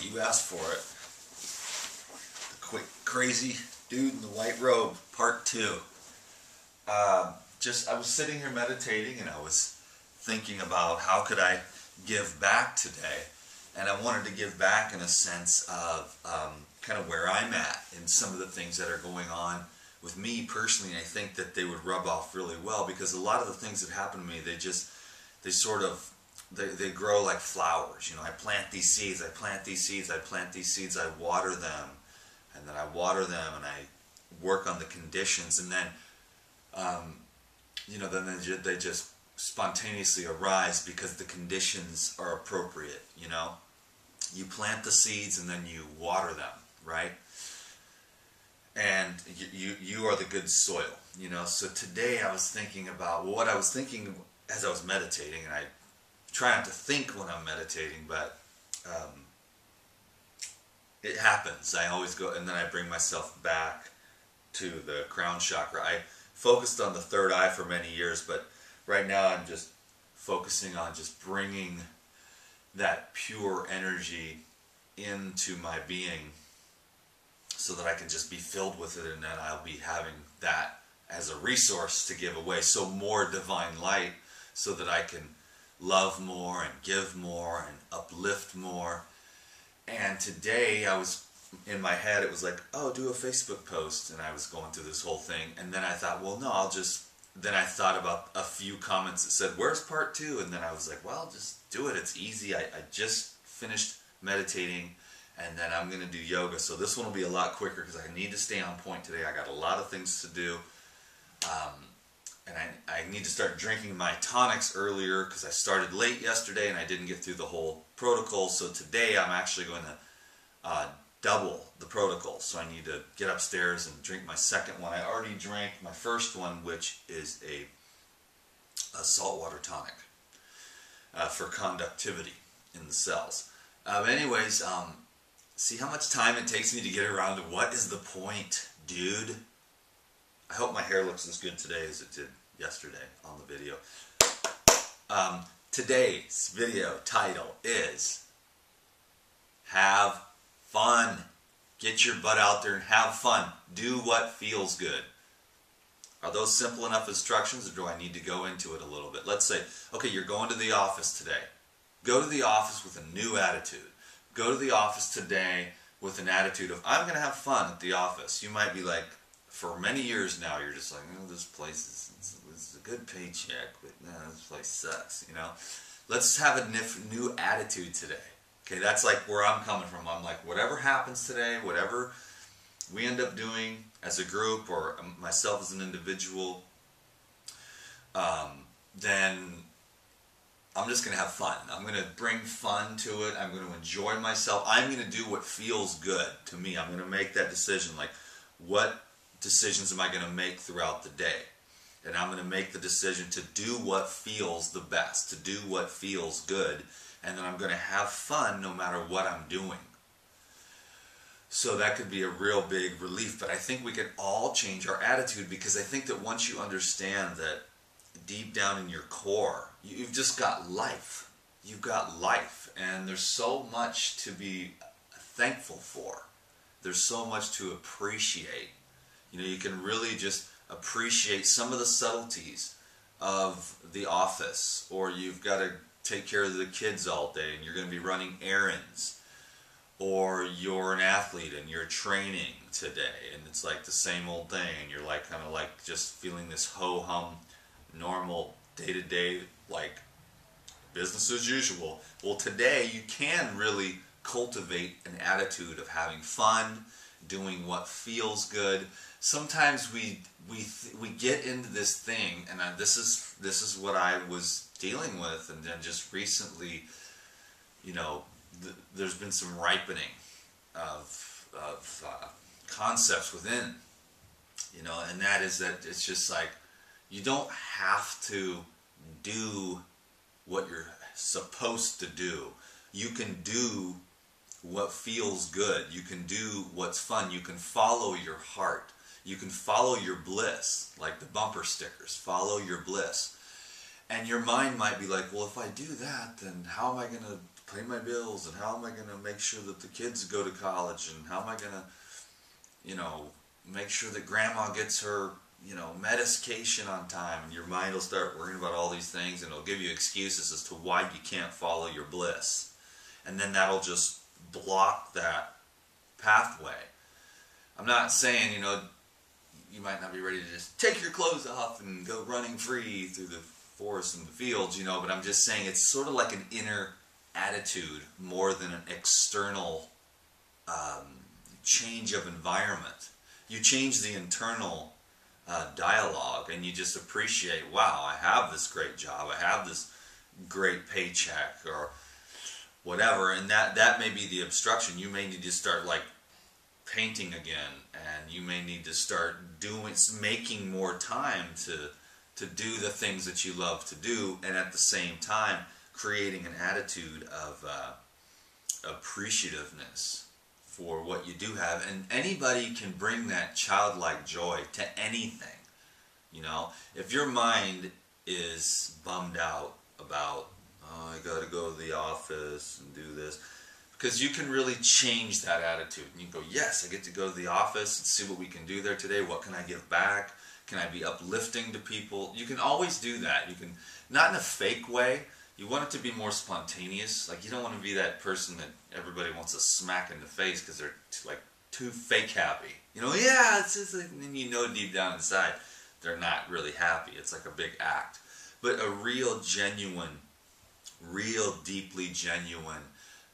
You asked for it. The quick, crazy dude in the white robe, part 2. I was sitting here meditating, and I was thinking about how could I give back today. And I wanted to give back in a sense of kind of where I'm at and some of the things that are going on with me personally. And I think that they would rub off really well, because a lot of the things that happen to me, they grow like flowers. You know, I plant these seeds, I plant these seeds, I plant these seeds, I water them, and then I water them, and I work on the conditions, and then, then they just spontaneously arise because the conditions are appropriate. You know, you plant the seeds and then you water them, right? And you are the good soil. You know, so today I was thinking about what I was thinking as I was meditating, and I try not to think when I'm meditating, but it happens. I always go, and then I bring myself back to the crown chakra. I focused on the third eye for many years, but right now I'm just focusing on just bringing that pure energy into my being so that I can just be filled with it, and then I'll be having that as a resource to give away. So more divine light, so that I can love more and give more and uplift more. And today I was in my head, it was like, oh, do a Facebook post, and I was going through this whole thing, and then I thought, well, no, then I thought about a few comments that said, where's part 2? And then I was like, well, just do it, it's easy. I just finished meditating, and then I'm going to do yoga, so this one will be a lot quicker because I need to stay on point today. I got a lot of things to do. And I need to start drinking my tonics earlier because I started late yesterday and I didn't get through the whole protocol. So today I'm actually going to double the protocol. So I need to get upstairs and drink my second one. I already drank my first one, which is a saltwater tonic for conductivity in the cells. Anyways, see how much time it takes me to get around to what is the point, dude? I hope my hair looks as good today as it did yesterday on the video. Today's video title is Have Fun. Get your butt out there and have fun. Do what feels good. Are those simple enough instructions, or do I need to go into it a little bit? Let's say, okay, you're going to the office today. Go to the office with a new attitude. Go to the office today with an attitude of, I'm going to have fun at the office. You might be like, for many years now, you're just like, oh, this place is a good paycheck, but no, this place sucks, you know. Let's have a new attitude today. Okay, that's like where I'm coming from. I'm like, whatever happens today, whatever we end up doing as a group or myself as an individual, then I'm just going to have fun. I'm going to bring fun to it. I'm going to enjoy myself. I'm going to do what feels good to me. I'm going to make that decision, like, what decisions am I going to make throughout the day? And I'm going to make the decision to do what feels the best, to do what feels good, and then I'm going to have fun no matter what I'm doing. So that could be a real big relief, but I think we can all change our attitude, because I think that once you understand that deep down in your core, you've just got life. You've got life, and there's so much to be thankful for. There's so much to appreciate. You know, you can really just appreciate some of the subtleties of the office, or you've got to take care of the kids all day and you're going to be running errands, or you're an athlete and you're training today and it's like the same old thing and you're like kind of like just feeling this ho-hum normal day-to-day like business as usual. Well, today you can really cultivate an attitude of having fun, doing what feels good. Sometimes we get into this thing, and this is what I was dealing with, and then just recently, you know, there's been some ripening of concepts within, you know, and that is that it's just like you don't have to do what you're supposed to do. You can do what feels good. You can do what's fun. You can follow your heart. You can follow your bliss, like the bumper stickers. Follow your bliss. And your mind might be like, well, if I do that, then how am I going to pay my bills, and how am I going to make sure that the kids go to college, and how am I going to, you know, make sure that grandma gets her, you know, medication on time. And your mind will start worrying about all these things, and it'll give you excuses as to why you can't follow your bliss. And then that'll just block that pathway. I'm not saying, you know, you might not be ready to just take your clothes off and go running free through the forest and the fields, you know, but I'm just saying it's sort of like an inner attitude more than an external change of environment. You change the internal dialogue, and you just appreciate, wow, I have this great job, I have this great paycheck, or whatever, and that may be the obstruction. You may need to start like painting again, and you may need to start making more time to do the things that you love to do, and at the same time creating an attitude of appreciativeness for what you do have. And anybody can bring that childlike joy to anything. You know, if your mind is bummed out about, oh, I got to go to the office and do this, because you can really change that attitude. And you go, yes, I get to go to the office and see what we can do there today. What can I give back? Can I be uplifting to people? You can always do that. You can, not in a fake way. You want it to be more spontaneous. Like, you don't want to be that person that everybody wants to smack in the face because they're too fake happy. You know, yeah, it's just like, and you know deep down inside they're not really happy. It's like a big act. But a real genuine, real deeply genuine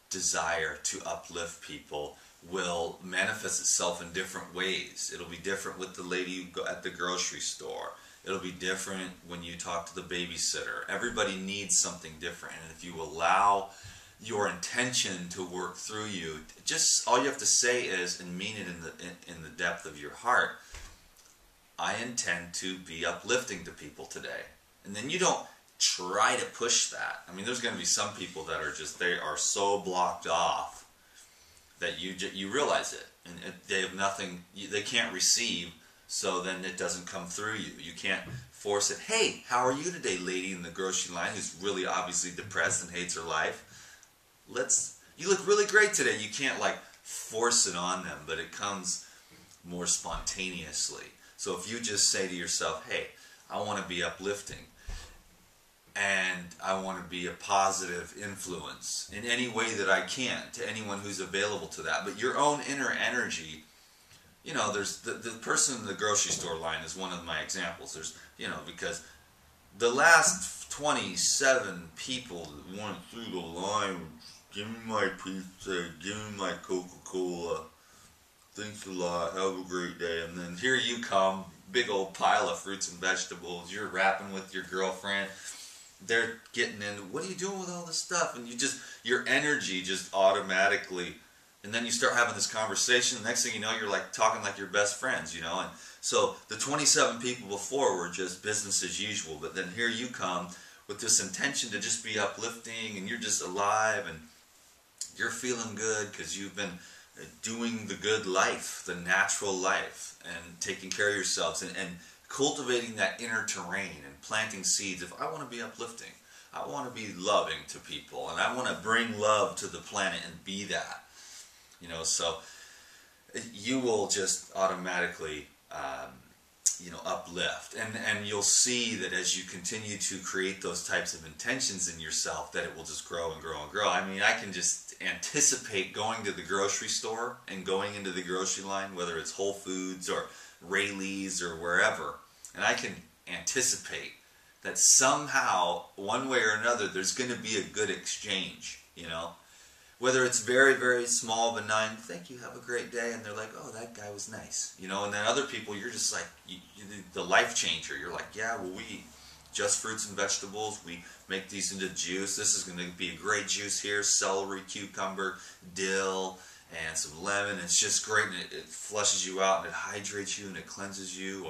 desire to uplift people will manifest itself in different ways. It'll be different with the lady you go at the grocery store. It'll be different when you talk to the babysitter. Everybody needs something different, and if you allow your intention to work through you, just all you have to say is, and mean it in the depth of your heart, I intend to be uplifting to people today. And then you don't try to push that. I mean, there's going to be some people that are just, they are so blocked off that you realize it, and they have nothing, they can't receive, so then it doesn't come through you. You can't force it. Hey, how are you today, lady in the grocery line who's really obviously depressed and hates her life? You look really great today. You can't like force it on them, but it comes more spontaneously. So if you just say to yourself, hey, I want to be uplifting, and I want to be a positive influence in any way that I can to anyone who's available to that. But your own inner energy, you know, there's the person in the grocery store line is one of my examples. There's, you know, because the last 27 people that went through the line, give me my pizza, give me my Coca-Cola, thanks a lot, have a great day. And then here you come, big old pile of fruits and vegetables, you're rapping with your girlfriend, they're getting in, what are you doing with all this stuff? And your energy just automatically, and then you start having this conversation, the next thing you know, you're like talking like your best friends, you know. And so the 27 people before were just business as usual, but then here you come with this intention to just be uplifting, and you're just alive, and you're feeling good because you've been doing the good life, the natural life, and taking care of yourselves, and cultivating that inner terrain and planting seeds. If I want to be uplifting, I want to be loving to people, and I want to bring love to the planet and be that. You know, so you will just automatically, you know, uplift, and you'll see that as you continue to create those types of intentions in yourself, that it will just grow and grow and grow. I mean, I can just anticipate going to the grocery store and going into the grocery line, whether it's Whole Foods or Rayleigh's or wherever, and I can anticipate that somehow, one way or another, there's going to be a good exchange, you know. Whether it's very, very small, benign, thank you, have a great day, and they're like, oh, that guy was nice, you know. And then other people, you're just like, the life changer. You're like, yeah, well, we eat just fruits and vegetables. We make these into juice. This is going to be a great juice here. Celery, cucumber, dill, and some lemon. It's just great, and it flushes you out, and it hydrates you, and it cleanses you.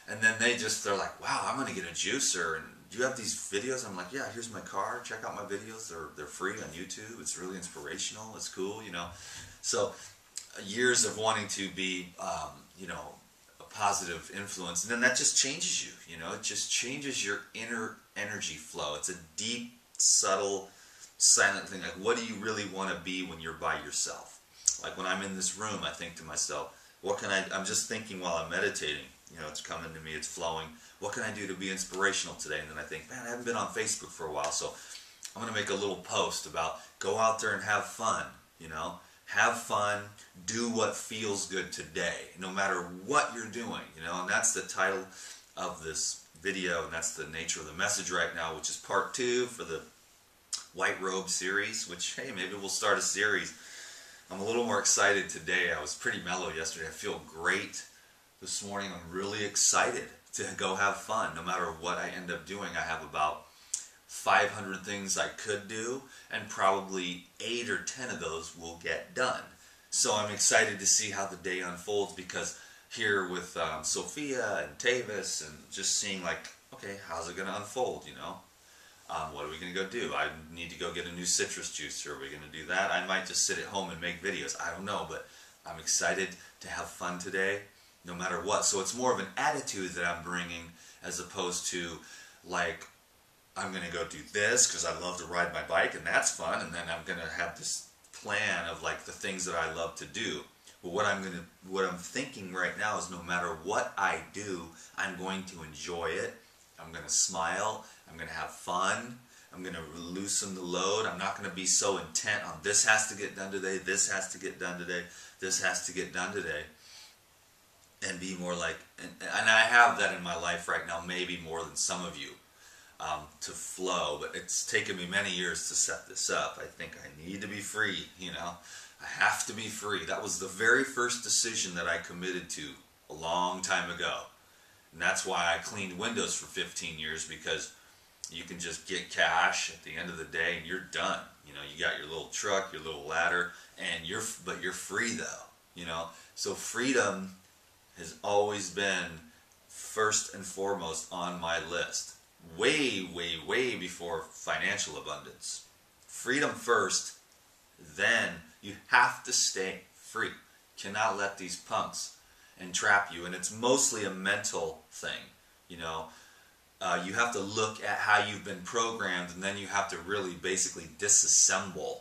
And then they're like, wow, I'm going to get a juicer, and do you have these videos? I'm like, yeah, here's my card. Check out my videos. They're free on YouTube. It's really inspirational. It's cool, you know. So years of wanting to be, you know, a positive influence, and then that just changes you, you know. It just changes your inner energy flow. It's a deep, subtle, silent thing, like what do you really want to be when you're by yourself? Like when I'm in this room, I think to myself, what can I'm just thinking while I'm meditating, you know, it's coming to me, it's flowing. What can I do to be inspirational today? And then I think, man, I haven't been on Facebook for a while, so I'm going to make a little post about go out there and have fun, you know. Have fun, do what feels good today, no matter what you're doing, you know. And that's the title of this video, and that's the nature of the message right now, which is part 2 for the White Robe series, which, hey, maybe we'll start a series. I'm a little more excited today. I was pretty mellow yesterday. I feel great this morning. I'm really excited to go have fun. No matter what I end up doing, I have about 500 things I could do, and probably 8 or 10 of those will get done. So I'm excited to see how the day unfolds, because here with Sophia and Tavis, and just seeing like, okay, how's it going to unfold, you know? What are we going to go do? I need to go get a new citrus juice. Are we going to do that? I might just sit at home and make videos. I don't know, but I'm excited to have fun today, no matter what. So it's more of an attitude that I'm bringing, as opposed to like, I'm going to go do this because I love to ride my bike and that's fun, and then I'm going to have this plan of like the things that I love to do. But what I'm thinking right now is, no matter what I do, I'm going to enjoy it. I'm going to smile. I'm going to have fun. I'm going to loosen the load. I'm not going to be so intent on this has to get done today, this has to get done today, this has to get done today. And be more like, and I have that in my life right now, maybe more than some of you. To flow, but it's taken me many years to set this up. I think I need to be free, you know. I have to be free. That was the very first decision that I committed to a long time ago. And that's why I cleaned windows for 15 years, because you can just get cash at the end of the day and you're done. You know, you got your little truck, your little ladder, and you're free though, you know. So freedom has always been first and foremost on my list. Way, way, way before financial abundance. Freedom first, then you have to stay free. Cannot let these punks entrap you, and it's mostly a mental thing, you know. You have to look at how you've been programmed, and then you have to really basically disassemble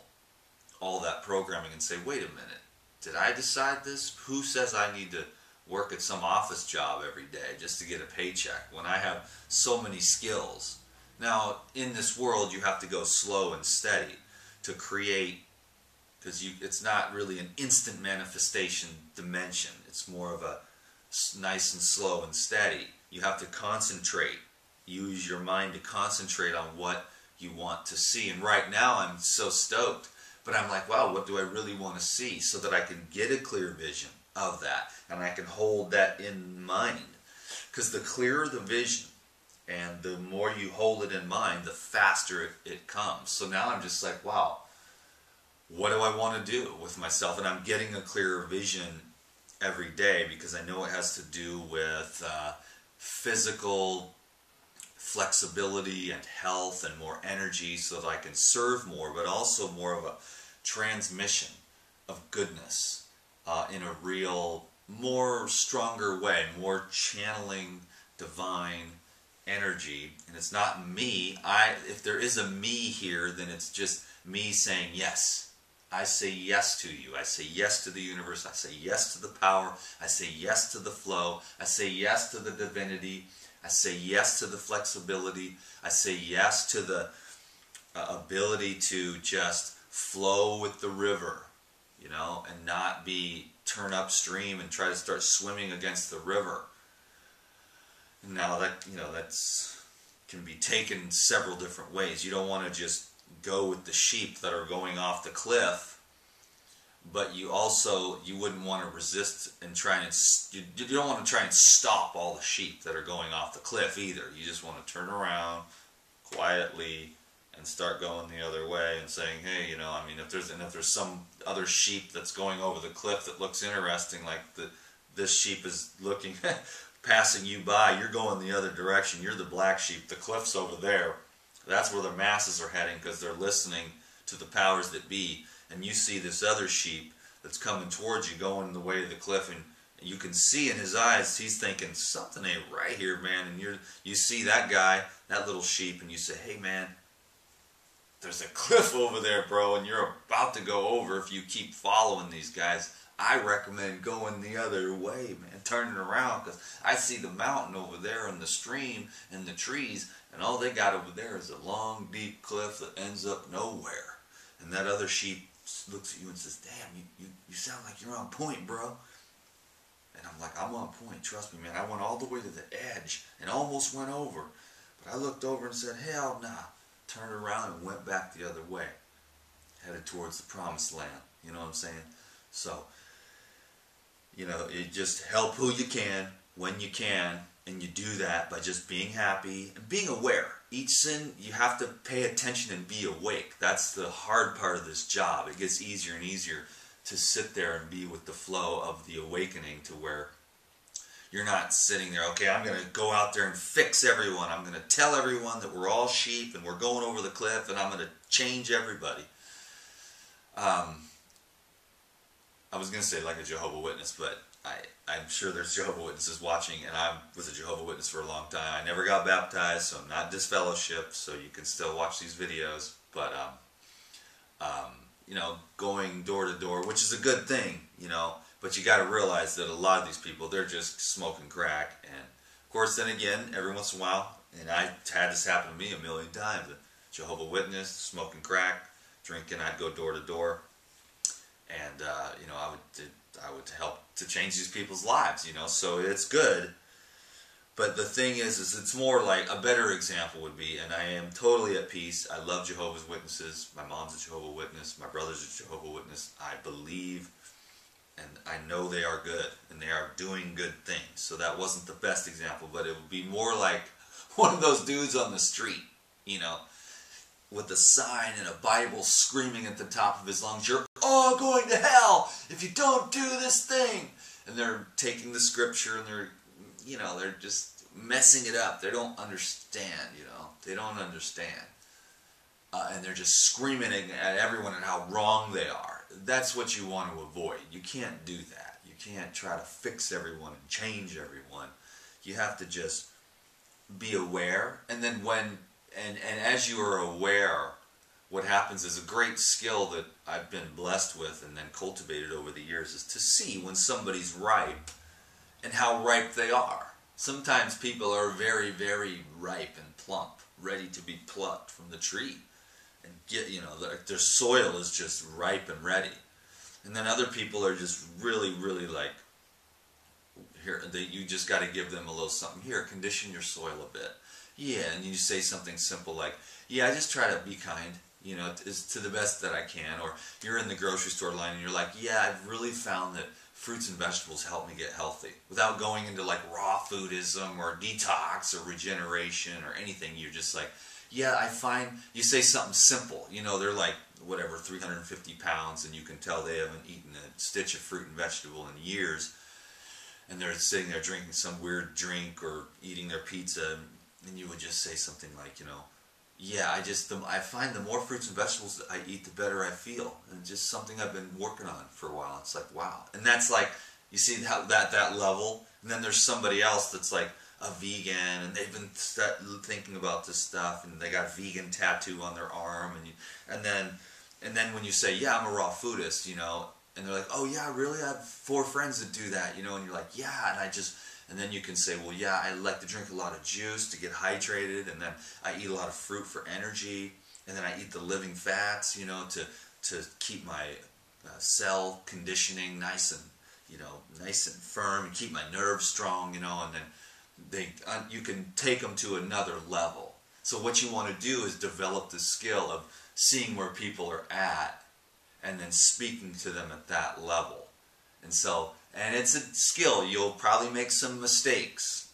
all that programming and say, wait a minute, did I decide this? Who says I need to work at some office job every day just to get a paycheck when I have so many skills? Now, in this world, you have to go slow and steady to create, because it's not really an instant manifestation dimension. It's more of a nice and slow and steady. You have to concentrate. Use your mind to concentrate on what you want to see. And right now, I'm so stoked, but I'm like, wow, what do I really want to see, so that I can get a clear vision of that, and I can hold that in mind. Because the clearer the vision and the more you hold it in mind, the faster it comes. So now I'm just like, wow, what do I want to do with myself? And I'm getting a clearer vision every day, because I know it has to do with physical flexibility and health and more energy, so that I can serve more, but also more of a transmission of goodness. In a real, more stronger way, more channeling divine energy. And it's not me. If there is a me here, then it's just me saying yes. I say yes to you. I say yes to the universe. I say yes to the power. I say yes to the flow. I say yes to the divinity. I say yes to the flexibility. I say yes to the ability to just flow with the river, you know, and not turn upstream and try to start swimming against the river. Now that, you know, that's can be taken several different ways. You don't want to just go with the sheep that are going off the cliff, but you wouldn't want to resist and try and, you don't want to try and stop all the sheep that are going off the cliff either. You just want to turn around quietly and start going the other way and saying, hey, you know, I mean, if there's some other sheep that's going over the cliff that looks interesting, like this sheep is looking, passing you by, you're going the other direction, you're the black sheep, the cliff's over there. That's where the masses are heading, because they're listening to the powers that be. And you see this other sheep that's coming towards you, going the way of the cliff, and you can see in his eyes, he's thinking, something ain't right here, man. And you see that guy, that little sheep, and you say, hey, man, there's a cliff over there, bro, and you're about to go over if you keep following these guys. I recommend going the other way, man, turning around, because I see the mountain over there and the stream and the trees, and all they got over there is a long, deep cliff that ends up nowhere. And that other sheep looks at you and says, damn, you sound like you're on point, bro. And I'm like, I'm on point, trust me, man. I went all the way to the edge and almost went over. But I looked over and said, hell nah. Turned around and went back the other way. Headed towards the promised land. You know what I'm saying? So, you know, you just help who you can, when you can, and you do that by just being happy and being aware. Each sin, you have to pay attention and be awake. That's the hard part of this job. It gets easier and easier to sit there and be with the flow of the awakening, to where you're not sitting there, okay, I'm going to go out there and fix everyone. I'm going to tell everyone that we're all sheep and we're going over the cliff and I'm going to change everybody. I was going to say like a Jehovah's Witness, but I'm sure there's Jehovah's Witnesses watching, and I was a Jehovah's Witness for a long time. I never got baptized, so I'm not disfellowshipped, so you can still watch these videos. But, you know, going door to door, which is a good thing, you know, but you got to realize that a lot of these people, they're just smoking crack. And, of course, then again, every once in a while, and I had this happen to me a million times, a Jehovah's Witness, smoking crack, drinking, I'd go door to door. And, you know, I would help to change these people's lives, you know, so it's good. But the thing is it's more like, a better example would be, and I am totally at peace. I love Jehovah's Witnesses. My mom's a Jehovah's Witness. My brother's a Jehovah's Witness. I believe, and I know they are good, and they are doing good things. So that wasn't the best example, but it would be more like one of those dudes on the street, you know, with a sign and a Bible screaming at the top of his lungs, you're all going to hell if you don't do this thing. And they're taking the scripture and they're, you know, they're just messing it up. They don't understand, you know. They don't understand. And they're just screaming at everyone and how wrong they are. That's what you want to avoid. You can't do that. You can't try to fix everyone and change everyone. You have to just be aware. And then when, and as you are aware, what happens is, a great skill that I've been blessed with and then cultivated over the years is to see when somebody's ripe and how ripe they are. Sometimes people are very, very ripe and plump, ready to be plucked from the tree. And get, you know, their soil is just ripe and ready. And then other people are just really, really like, here, you just got to give them a little something. Here, condition your soil a bit. Yeah, and you say something simple like, yeah, I just try to be kind, you know, to the best that I can. Or you're in the grocery store line and you're like, yeah, I've really found that fruits and vegetables help me get healthy. Without going into like raw foodism or detox or regeneration or anything, you're just like, yeah, I find, you say something simple, you know, they're like, whatever, 350 pounds, and you can tell they haven't eaten a stitch of fruit and vegetable in years, and they're sitting there drinking some weird drink or eating their pizza, and you would just say something like, you know, yeah, I find the more fruits and vegetables that I eat, the better I feel. And just something I've been working on for a while. It's like, wow. And that's like, you see that level. And then there's somebody else that's like a vegan, and they've been thinking about this stuff, and they got a vegan tattoo on their arm. And then when you say, yeah, I'm a raw foodist, you know, and they're like, oh yeah, really? I have 4 friends that do that, you know, and you're like, yeah, and then you can say, well, yeah, I like to drink a lot of juice to get hydrated, and then I eat a lot of fruit for energy, and then I eat the living fats, you know, to keep my cell conditioning nice and firm, and keep my nerves strong, you know, and then you can take them to another level. So what you want to do is develop the skill of seeing where people are at, and then speaking to them at that level. And it's a skill. You'll probably make some mistakes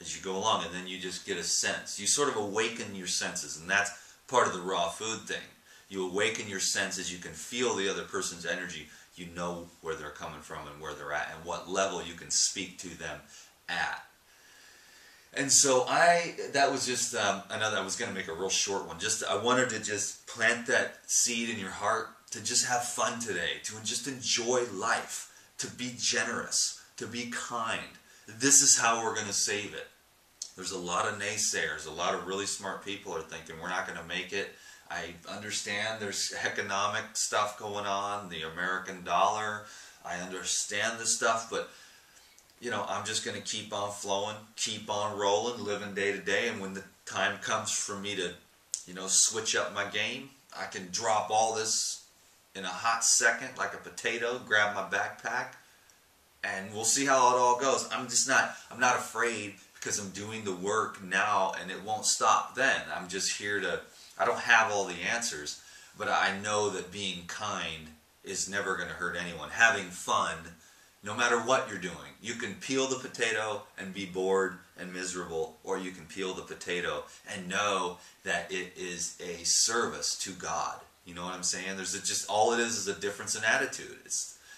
as you go along, and then you just get a sense. You sort of awaken your senses, and that's part of the raw food thing. You awaken your senses. You can feel the other person's energy. You know where they're coming from and where they're at, and what level you can speak to them at. And so that was just I was going to make a real short one. I wanted to just plant that seed in your heart to just have fun today, to just enjoy life, to be generous, to be kind. This is how we're going to save it. There's a lot of naysayers. A lot of really smart people are thinking we're not going to make it. I understand there's economic stuff going on, the American dollar. I understand this stuff, but you know, I'm just going to keep on flowing, keep on rolling, living day to day. And when the time comes for me to, you know, switch up my game, I can drop all this in a hot second like a potato, grab my backpack, and we'll see how it all goes. I'm not afraid because I'm doing the work now and it won't stop then. I'm just here to, I don't have all the answers, but I know that being kind is never going to hurt anyone. Having fun, no matter what you're doing. You can peel the potato and be bored and miserable, or you can peel the potato and know that it is a service to God. You know what I'm saying? There's just, all it is a difference in attitude.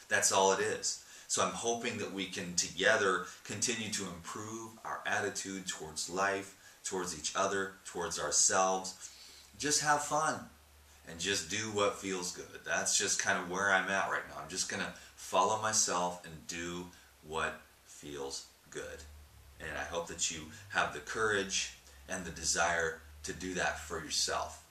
That's all it is. So I'm hoping that we can together continue to improve our attitude towards life, towards each other, towards ourselves. Just have fun and just do what feels good. That's just kind of where I'm at right now. I'm just going to follow myself and do what feels good. And I hope that you have the courage and the desire to do that for yourself.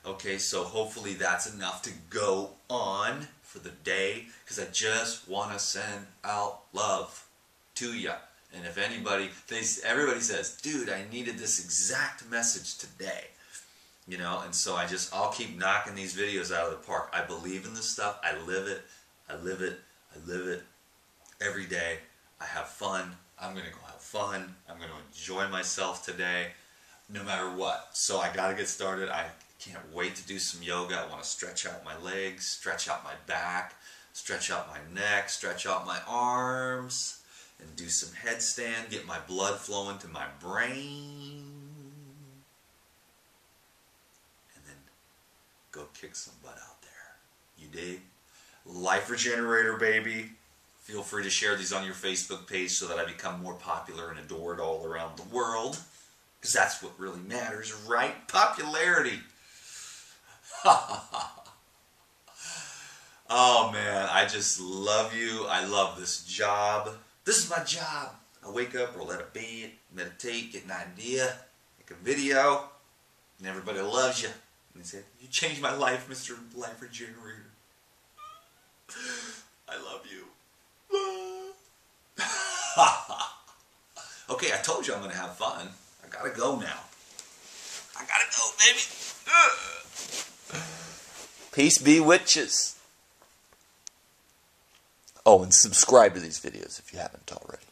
Okay, so hopefully that's enough to go on for the day, because I just want to send out love to you. And if anybody, everybody says, dude, I needed this exact message today. You know, and so I'll keep knocking these videos out of the park. I believe in this stuff. I live it. I live it. I live it every day. I have fun. I'm going to go have fun. I'm going to enjoy myself today, no matter what. So I got to get started. I can't wait to do some yoga. I want to stretch out my legs, stretch out my back, stretch out my neck, stretch out my arms, and do some headstand, get my blood flowing to my brain. Go kick some butt out there. You dig? Life Regenerator, baby. Feel free to share these on your Facebook page so that I become more popular and adored all around the world. Because that's what really matters, right? Popularity. Oh, man. I just love you. I love this job. This is my job. I wake up, roll out of bed, meditate, get an idea, make a video, and everybody loves you. And he said, you changed my life, Mr. Life Regenerator. I love you. Okay, I told you I'm going to have fun. I got to go now. I got to go, baby. Peace be witches. Oh, and subscribe to these videos if you haven't already.